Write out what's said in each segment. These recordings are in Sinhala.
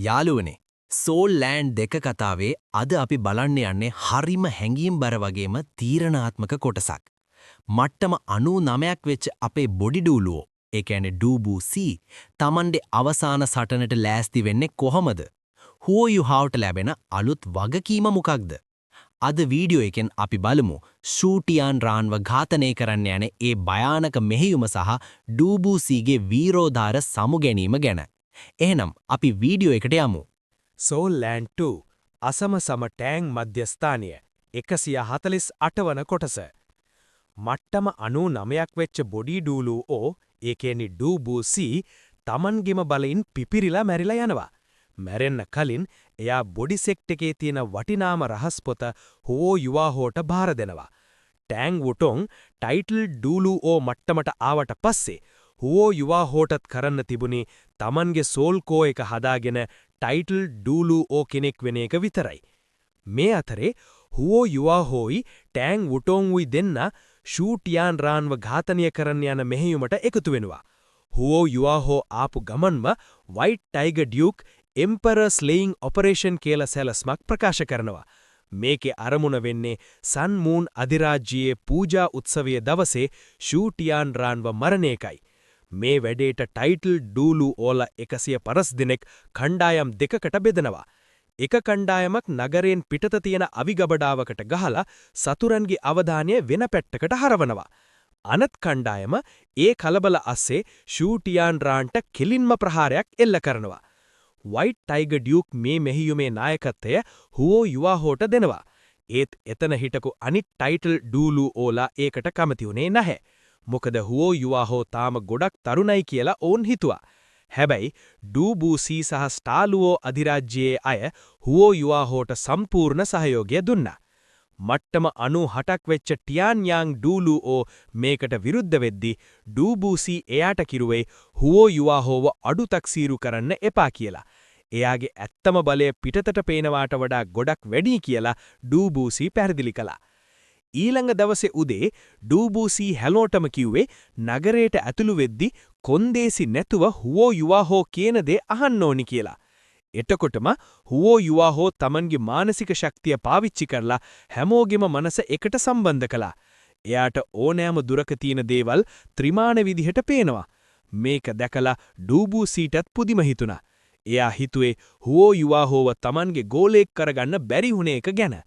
යාළුවනේ සෝල් ලෑන්ඩ් දෙක කතාවේ අද අපි බලන්න යන්නේ හරිම හැඟීම්බර වගේම තීරණාත්මක කොටසක්. මට්ටම 99ක් වෙච්ච අපේ බොඩි ඩූලුවෝ, ඒ කියන්නේ ඩූබූසී, Tamande අවසාන සටනට ලෑස්ති වෙන්නේ කොහමද? Who you have ලැබෙන අලුත් වගකීම මොකක්ද? අද වීඩියෝ එකෙන් අපි බලමු ෂූටියාන් රාන්ව ඝාතනය කරන්න යන ඒ භයානක මෙහෙයුම සහ ඩූබූසීගේ වීරෝදාර සමුගැනීම ගැන. එහෙනම් අපි වීඩියෝ එකට යමු. සෝල් ලෑන්ඩ් 2 අසම සම ටෑංක් මධ්‍යස්ථානය 148 වන කොටස. මට්ටම 99ක් වෙච්ච බොඩි ඩූලුවෝ, ඒ කියන්නේ ඩූබූසී, Tamanගෙම බලයින් පිපිරිලා මැරිලා යනවා. මැරෙන්න කලින් එයා බොඩි සෙක්ට් එකේ තියෙන වටිනාම රහස් පොත හුවෝ යුවාහෝට බාර දෙනවා. ටෑංක් වුටොන් ටයිටල් ඩූලුවෝ මට්ටමට ආවට පස්සේ හුවෝ යුවාහෝටත් කරන්න තිබුණේ Tamanගේ සෝල් කෝ එක හදාගෙන ටයිටල් ඩූලුවෝ කෙනෙක් වෙන එක විතරයි. මේ අතරේ හුවෝ යුවාහෝයි ටෑංක් වුටොන්වුයි දෙන්න ෂූටියාන් රාන්ව ඝාතනය කරන්න යන මෙහෙයුමට එකතු වෙනවා. හුවෝ යුවාහෝ ආපු ගමන්ම වයිට් ටයිගර් ඩියුක් එම්පරර් ස්ලේයිං ඔපරේෂන් කියලා සැලස්මක් ප්‍රකාශ කරනවා. මේකේ අරමුණ වෙන්නේ සන් මූන් අධිරාජ්‍යයේ පූජා උත්සවය දවසේ ෂූටියාන් රාන්ව මරණ එකයි. මේ වැඩේට ටයිටල් ඩූලුවෝලා 150 දෙනෙක් කණ්ඩායම් දෙකකට බෙදනවා. එක කණ්ඩායමක් නගරයෙන් පිටත තියෙන අවිගබඩාවකට ගහලා සතුරන්ගේ අවධානය වෙන පැත්තකට හරවනවා. අනත් කණ්ඩායම ඒ කලබල අස්සේ ෂූටියාන් රාන්ට කෙලින්ම ප්‍රහාරයක් එල්ල කරනවා. වයිට් ටයිගර් ඩියුක් මේ මෙහියුමේ නායකත්වය හුවෝ යුවාහෝට දෙනවා. ඒත් එතන හිටපු අනිත් ටයිටල් ඩූලුවෝලා ඒකට කැමති වුණේ නැහැ. මොකද හුවෝ යුවාහෝ තාම ගොඩක් තරුණයි කියලා ඕන් හිතුවා. හැබැයි ඩූබූසී සහ ස්ටාලුවෝ අධිරාජ්‍යයේ අය හුවෝ යුවාහෝට සම්පූර්ණ සහයෝගය දුන්නා. මට්ටම 98ක් වෙච්ච ටියාන්යාන් ඩූලුවෝ මේකට විරුද්ධ වෙද්දී ඩූබූසී එයාට කිරුවේ හුවෝ යුවාහෝව අඩු තක්සීරු කරන්න එපා කියලා. එයාගේ ඇත්තම බලය පිටතට පේනවාට වඩා ගොඩක් වැඩි කියලා ඩූබූසී පැහැදිලි කළා. ඊළඟ දවසේ උදේ ඩූබූසී හැලෝටම කිව්වේ නගරයට ඇතුළු වෙද්දි කොන්දේසි නැතුව හුවෝ යුවාහෝ කියන දේ අහන්න ඕනි කියලා. එතකොටම හුවෝ යුවාහෝ Tamanගේ මානසික ශක්තිය පාවිච්චි කරලා හැමෝගෙම මනස එකට සම්බන්ධ කළා. එයාට ඕනෑම දුරක තියෙන දේවල් ත්‍රිමාණ විදිහට පේනවා. මේක දැකලා ඩූබූසීටත් පුදිම හිතුණා. එයා හිතුවේ හුවෝ යුවාහෝව Tamanගේ ගෝලෙක් කරගන්න බැරි වුණ එක ගැන.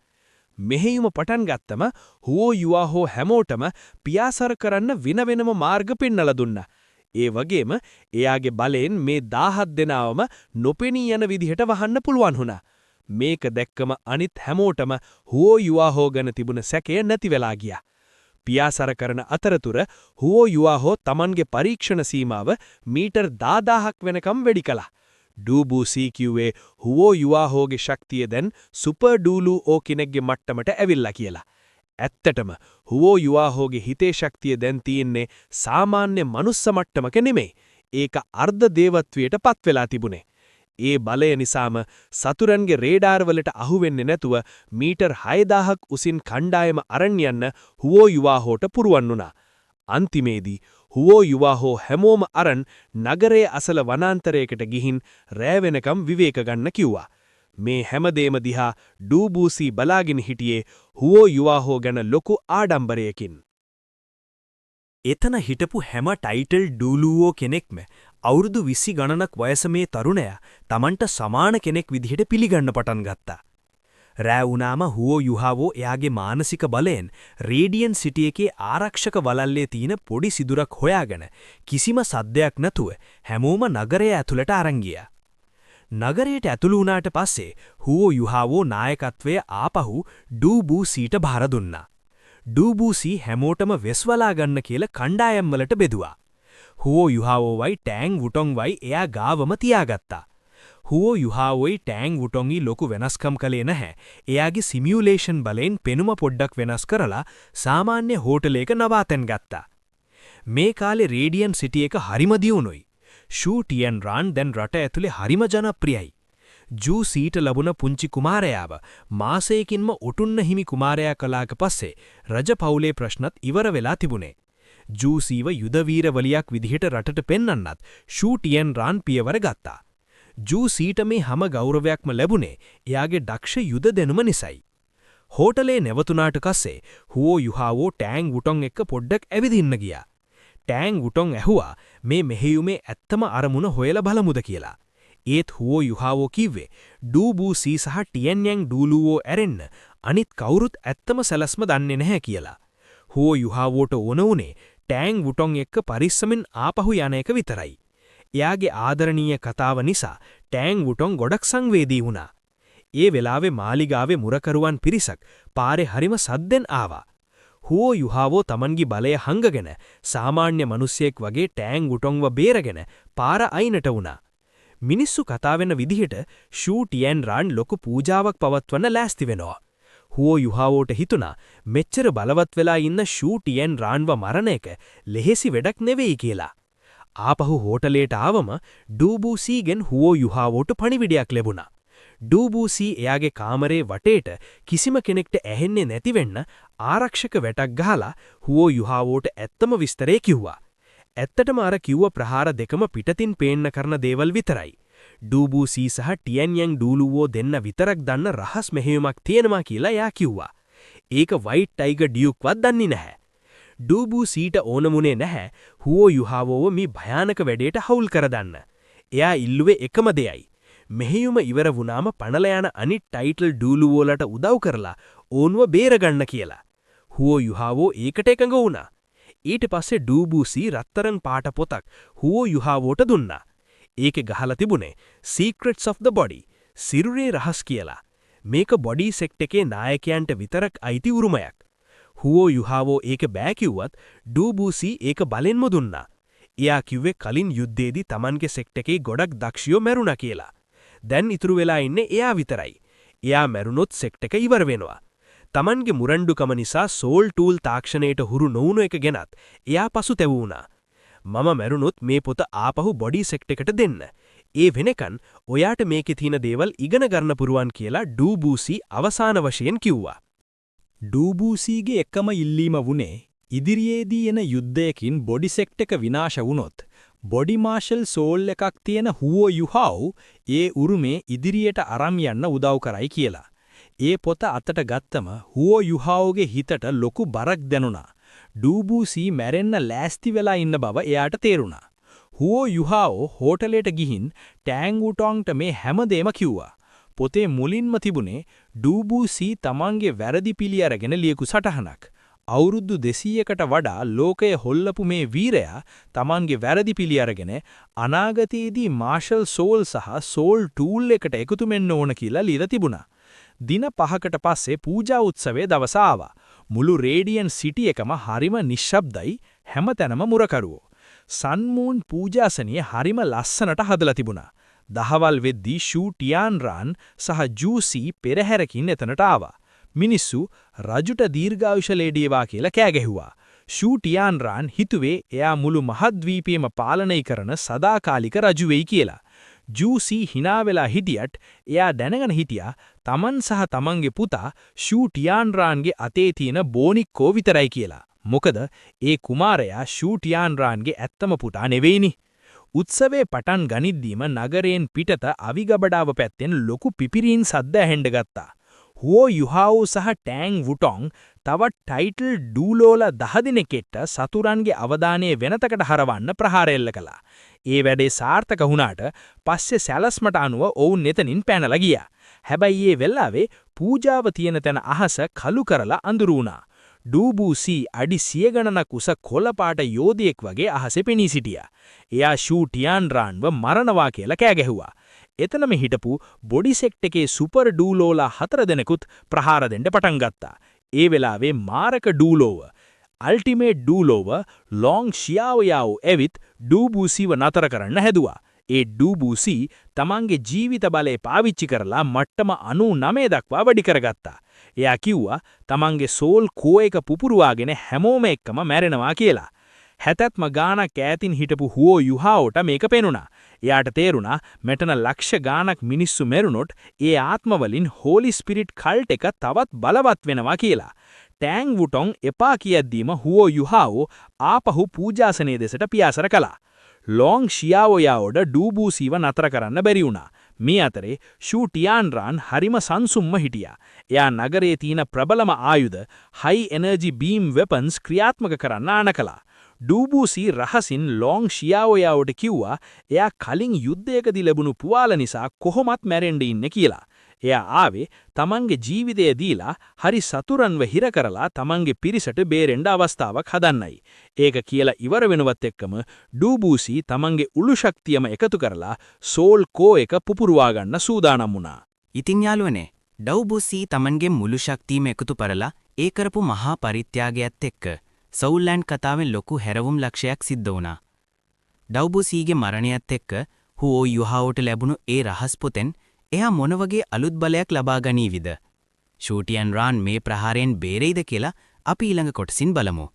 මෙහෙයුම පටන් ගත්තම හුවෝ යුවාහෝ හැමෝටම පියාසර කරන්න වෙනම මාර්ග පෙන්නලා දුන්නා. ඒ වගේම එයාගේ බලයෙන් මේ 17 දෙනාවම නොපෙනී යන විදිහට වහන්න පුළුවන් වුණා. මේක දැක්කම අනිත් හැමෝටම හුවෝ යුවාහෝ ගැන තිබුණ සැකය නැති වෙලා ගියා. පියාසර කරන අතරතුර හුවෝ යුවාහෝ Tamanගේ පරීක්ෂණ සීමාව මීටර් 10000ක් වෙනකම් වැඩි කළා. ඩූබූසී කිව්වේ හුවෝ යුවාහෝගේ ශක්තිය දැන් සුපර් ඩූලුවෝ කෙනෙක්ගේ මට්ටමට ඇවිල්ලා කියලා. ඇත්තටම හුවෝ යුවාහෝගේ හිතේ ශක්තිය දැන් තියෙන්නේ සාමාන්‍ය මනුස්ස මට්ටමක නෙමෙයි. ඒක අර්ධ දේවත්වයට පත් වෙලා තිබුණේ. ඒ බලය නිසාම සතුරන්ගේ රේඩාර් වලට අහුවෙන්නේ නැතුව මීටර් 6000ක් උසින් කණ්ඩායම අරන් යන්න හුවෝ යුවාහෝට පුරුවන් වුණා. අන්තිමේදී හුවෝ යුවාහෝ හැමෝම අරන් නගරයේ අසල වනාන්තරයකට ගිහින් රෑ වෙනකම් විවේක ගන්න කිව්වා. මේ හැමදේම දිහා ඩූබූසී බලාගෙන හිටියේ හුවෝ යුවාහෝ ගැන ලොකු ආඩම්බරයකින්. එතන හිටපු හැම ටයිටල් ඩූලුවෝ කෙනෙක්ම අවුරුදු 20 ගණනක් වයස මේ තරුණයා Tamanට සමාන කෙනෙක් විදිහට පිළිගන්න පටන් ගත්තා. රෑ වුණාම හුවෝ යුවාහෝ එයාගේ මානසික බලයෙන් රේඩියන් සිටි එකේ ආරක්ෂක වලල්ලේ තියෙන පොඩි සිදුරක් හොයාගෙන කිසිම සද්දයක් නැතුව හැමෝම නගරය ඇතුළට අරන් ගියා. නගරයට ඇතුළු වුණාට පස්සේ හුවෝ යුවාහෝ නායකත්වය ආපහු ඩූබූසීට බාර දුන්නා. ඩූබූසී හැමෝටම වෙස්වලා ගන්න කියලා කණ්ඩායම් වලට බෙදුවා. හුවෝ යුවාහෝවයි ටෑංක් වුටොන්වයි එයා ගාවම තියාගත්තා. හුවෝ යුවාහෝයි ටෑංක් වුටොන්ගි ලොකු වෙනස්කම් කළේ නැහැ. එයාගේ සිමියුලේෂන් බලෙන් පෙනුම පොඩ්ඩක් වෙනස් කරලා සාමාන්‍ය හෝටලයක නවාතැන් ගත්තා. මේ කාලේ රේඩියන් සිටි එක හරිම දියුණුයි. ෂූටියාන් රාන් දැන් රට ඇතුලේ හරිම ජනප්‍රියයි. ජූසීට ලැබුණ පුංචි කුමාරයාව මාසයකින්ම ඔටුන්න හිමි කුමාරයා කලාක පස්සේ රජ පවුලේ ප්‍රශ්නත් ඉවර වෙලා තිබුණේ. ජූසීව යුද වීරවලියක් විදිහට රටට පෙන්වන්නත් ෂූටියාන් රාන් පියවර ගත්තා. ජූසීට මේ හැම ගෞරවයක්ම ලැබුණේ එයාගේ දක්ෂ යුද දෙනුම නිසයි. හෝටලේ නැවතුනාට කස්සේ හුවෝ යුහාවෝ ටෑන් වුටොන් එක්ක පොඩ්ඩක් ඇවිදින්න ගියා. ටෑන් වුටොන් ඇහුවා මේ මෙහෙයුමේ ඇත්තම අරමුණ හොයලා බලමුද කියලා. ඒත් හුවෝ යුහාවෝ කිව්වේ ඩූබූසී සහ ටියන්යන් ඩූලුවෝ ඇරෙන්න අනිත් කවුරුත් ඇත්තම සැලස්ම දන්නේ නැහැ කියලා. හුවෝ යුහාවෝට ඕන උනේ ටෑන් වුටොන් එක්ක පරිස්සමින් ආපහු යන එක විතරයි. එයාගේ ආදරණීය කතාව නිසා ටෑන් වුටොන් ගොඩක් සංවේදී වුණා. ඒ වෙලාවේ මාලිගාවේ මුරකරුවන් පිරිසක් පාරේ හරිම සද්දෙන් ආවා. හුවෝ යුහාවෝ තමන්ගේ බලය හංගගෙන සාමාන්‍ය මිනිස්සෙක් වගේ ටෑන් වුටොන්ව බේරගෙන පාර අයිනට වුණා. මිනිස්සු කතා වෙන විදිහට ෂූ ටියන් රාන් ලොකු පූජාවක් පවත්වන්න ලෑස්ති වෙනවා. හුවෝ යුහාවෝට හිතුණා මෙච්චර බලවත් වෙලා ඉන්න ෂූ ටියන් රාන්ව මරණ එක ලෙහෙසි වැඩක් නෙවෙයි කියලා. ආපහු හෝටලේට ආවම ඩූබූසීගෙන් හුවෝ යුහාවෝට පණිවිඩයක් ලැබුණා. ඩූබූසී එයාගේ කාමරේ වටේට කිසිම කෙනෙක්ට ඇහෙන්නේ නැති වෙන්න ආරක්ෂක වැටක් ගහලා හුවෝ යුහාවෝට ඇත්තම විස්තරේ කිව්වා. ඇත්තටම අර කිව්ව ප්‍රහාර දෙකම පිටතින් පේන්න කරන දේවල් විතරයි. ඩූබූසී සහ ටියන්යන් ඩූලුවෝ දෙන්න විතරක් දන්න රහස් මෙහෙයුමක් තියෙනවා කියලා එයා කිව්වා. ඒක වයිට් ටයිගර් ඩියුක්වත් දන්නේ නැහැ. ඩූබූසීට ඕනමුනේ නැහැ හුවෝ යුහාවෝව මේ භයානක වැඩේට හවුල් කරදන්න. එයා ඉල්ලුවේ එකම දෙයයි. මෙහෙයුම ඉවර වුණාම පණලා යන අනිත් ටයිටල් ඩූලුවෝලට උදව් කරලා ඕන්ව බේරගන්න කියලා. හුවෝ යුහාවෝ ඒකට එකඟ වුණා. ඊට පස්සේ ඩූබූසී රත්තරන් පාට පොතක් හුවෝ යුහාවෝට දුන්නා. ඒකේ ගහලා තිබුණේ Secrets of the Body සිරුරේ රහස් කියලා. මේක බොඩි සෙක්ට් එකේ නායකයන්ට විතරක් අයිති උරුමයක්. හුවෝ යුහාවෝ ඒක බෑ කිව්වත් ඩූබූසී ඒක බලෙන්ම දුන්නා. එයා කිව්වේ කලින් යුද්ධයේදී Tamanගේ සෙක්ට් එකේ ගොඩක් දක්ෂයෝ මැරුණා කියලා. දැන් ඉතුරු වෙලා ඉන්නේ එයා විතරයි. එයා මැරුණොත් සෙක්ට් එක ඉවර වෙනවා. Tamanගේ මුරණ්ඩුකම නිසා සෝල් ටූල් තාක්ෂණයට හුරු නොවුණු එක ගැනත් එයා පසුතැවුණා. මම මැරුණොත් මේ පොත ආපහු බොඩි සෙක්ට් එකට දෙන්න. ඒ වෙනකන් ඔයාට මේකේ තියෙන දේවල් ඉගෙන ගන්න පුරුවන් කියලා ඩූබූසී අවසාන වශයෙන් කිව්වා. ඩූබූසීගේ එකම ඉල්ලීම වුණේ ඉදිරියේදී එන යුද්ධයකින් බොඩි සෙක්ට් එක විනාශ වුණොත් බොඩි මාෂල් සෝල් එකක් තියෙන හුවෝ යුහාව් ඒ උරුමේ ඉදිරියට අරන් යන්න උදව් කරයි කියලා. ඒ පොත අතට ගත්තම හුවෝ යුහාවෝගේ හිතට ලොකු බරක් දැනුණා. ඩූබූසී මැරෙන්න ලෑස්ති වෙලා ඉන්න බව එයාට තේරුණා. හුවෝ යුහාවෝ හෝටලයට ගිහින් ටෑන් වුටොන්ට මේ හැමදේම කිව්වා. පොතේ මුලින්ම තිබුණේ ඩූබූසී තමන්ගේ වැරදි පිළි අරගෙන ලියපු සටහනක්. අවුරුදු 200කට වඩා ලෝකය හොල්ලපු මේ වීරයා තමන්ගේ වැරදි පිළි අරගෙන අනාගතයේදී මාෂල් සෝල් සහ සෝල් ටූල් එකට එකතු වෙන්න ඕන කියලා ලියලා තිබුණා. දින 5කට පස්සේ පූජා උත්සවයේ දවස ආවා. මුළු රේඩියන් සිටි එකම හරිම නිශ්ශබ්දයි, හැමතැනම මුරකරුවෝ. සන්මූන් පූජාසනිය හරිම ලස්සනට හදලා තිබුණා. දහවල් වෙද්දී ෂූ ටියන් රාන් සහ ජූසී පෙරහැරකින් එතනට ආවා. මිනිස්සු රජුට දීර්ඝායුෂ ලේඩියවා කියලා කෑ ගැහුවා. ෂූ ටියන් රාන් හිතුවේ එයා මුළු මහද්වීපයම පාලනය කරන සදාකාලික රජු වෙයි කියලා. ජූසී hina වෙලා හිටියට එයා දැනගෙන හිටියා තමන් සහ තමන්ගේ පුතා ෂූ ටියන් රාන්ගේ අතේ තියෙන බෝනික්කෝ විතරයි කියලා. මොකද ඒ කුමාරයා ෂූ ටියන් රාන්ගේ ඇත්තම පුතා නෙවෙයිනි. උත්සවයේ පටන් ගනිද්දීම නගරයෙන් පිටත අවිගබඩාව පැත්තෙන් ලොකු පිපිරීන් සද්ද ඇහෙන්න ගත්තා. හුවෝ යුහාවෝ සහ ටෑන් වුටොන් තවත් ටයිටල් ඩූලෝලා 10 දෙනෙක්ට සතුරන්ගේ අවධානය වෙනතකට හරවන්න ප්‍රහාර එල්ල කළා. ඒ වැඩේ සාර්ථක වුණාට පස්සේ සැලස්මට අනුව ඔවුන් එතනින් පැනලා ගියා. හැබැයි ඒ වෙලාවේ පූජාව තියෙන තැන අහස කළු කරලා අඳුරු වුණා. ඩූබූසී අඩි 100 ගණනක් උස කොළපාට යෝධයෙක් වගේ අහසේ පෙනී සිටියා. එයා ෂූ ටියන් රාන්ව මරනවා කියලා කෑ ගැහුවා. එතනම හිටපු බොඩි සෙක්ට් එකේ සුපර් ඩූලෝලා 4 දෙනෙකුත් ප්‍රහාර දෙන්න පටන් ගත්තා. ඒ වෙලාවේ මාරක ඩූලෝව අල්ටිමේට් ඩූලෝව ලොං ෂියාවයාව් ඇවිත් ඩූබූසීව නතර කරන්න හැදුවා. ඒ ඩූබූසී තමන්ගේ ජීවිත බලය පාවිච්චි කරලා මට්ටම 99 දක්වා වැඩි කරගත්තා. එයා කිව්වා තමන්ගේ සෝල් කෝ එක පුපුරවාගෙන හැමෝම එක්කම මැරෙනවා කියලා. හැතැත්ම ගානක් ඈතින් හිටපු හුවෝ යුහාවට මේක පෙනුණා. එයාට තේරුණා මෙතන ලක්ෂ ගානක් මිනිස්සු මැරුණොත් ඒ ආත්මවලින් හෝලි ස්පිරිට් කල්ට් එක තවත් බලවත් වෙනවා කියලා. ටෑන් වුටොන් එපා කියද්දීම හුවෝ යුහාවෝ ආපහු පූජාසනයේ දෙසට පියාසර කළා. ලොං ෂියාවොයාවට ඩූබූසීව නතර කරන්න බැරි වුණා. මේ අතරේ ෂූ ටියාන්රාන් හරිම සංසුම්ම හිටියා. එයා නගරයේ තියෙන ප්‍රබලම ආයුධ හයි එනර්ජි බීම් වෙපන්ස් ක්‍රියාත්මක කරන්න ආන කළා. ඩූබූසී රහසින් ලොං ෂියාවොයාවට කිව්වා එයා කලින් යුද්ධයකදී ලැබුණු පුවාල නිසා කොහොමත් මැරෙන්න ඉන්නේ කියලා. එයා ආවේ තමන්ගේ ජීවිතය දීලා හරි සතුරන්ව හිර කරලා තමන්ගේ පිරිසට බේරෙන්න අවස්ථාවක් හදන්නයි. ඒක කියලා ඉවර වෙනවත් එක්කම ඩූබූසී තමන්ගේ උළු ශක්තියම එකතු කරලා සෝල් කෝ එක පුපුරවා ගන්න සූදානම් වුණා. ඉතින් යාළුවනේ ඩව්බුසී තමන්ගේ මුළු ශක්තියම එකතු කරලා ඒ කරපු මහා පරිත්‍යාගයත් එක්ක සවුල්ලෑන්ඩ් කතාවෙන් ලොකු හැරවුම් ලක්ෂයක් සිද්ධ වුණා. ඩව්බුසීගේ මරණයත් එක්ක හුෝ යුහාවට ලැබුණු ඒ රහස් පොතෙන් එයා මොන වගේ අලුත් බලයක් ලබා ගනීවිද? ෂූටියන් රාන් මේ ප්‍රහාරයෙන් බේරෙයිද කියලා අපි ඊළඟ කොටසින් බලමු.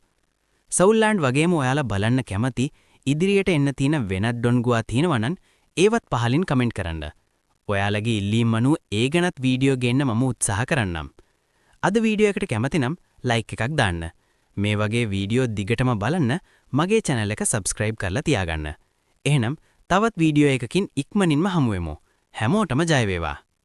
සවුල්ලෑන්ඩ් වගේම ඔයාලා බලන්න කැමති ඉදිරියට එන්න තියෙන වෙනත් ඩොන්ගුවා තියෙනවා නම් ඒවත් පහලින් කමෙන්ට් කරන්න. ඔයාලගේ ඉල්ලීම් අනුව ඒ ගැනත් වීඩියෝ ගෙන්න මම උත්සාහ කරන්නම්. අද වීඩියෝ එකට කැමති නම් ලයික් එකක් දාන්න. මේ වගේ වීඩියෝ දිගටම බලන්න මගේ channel එක subscribe කරලා තියාගන්න. එහෙනම් තවත් වීඩියෝ එකකින් ඉක්මනින්ම හමු වෙමු. හැමෝටම ජය වේවා.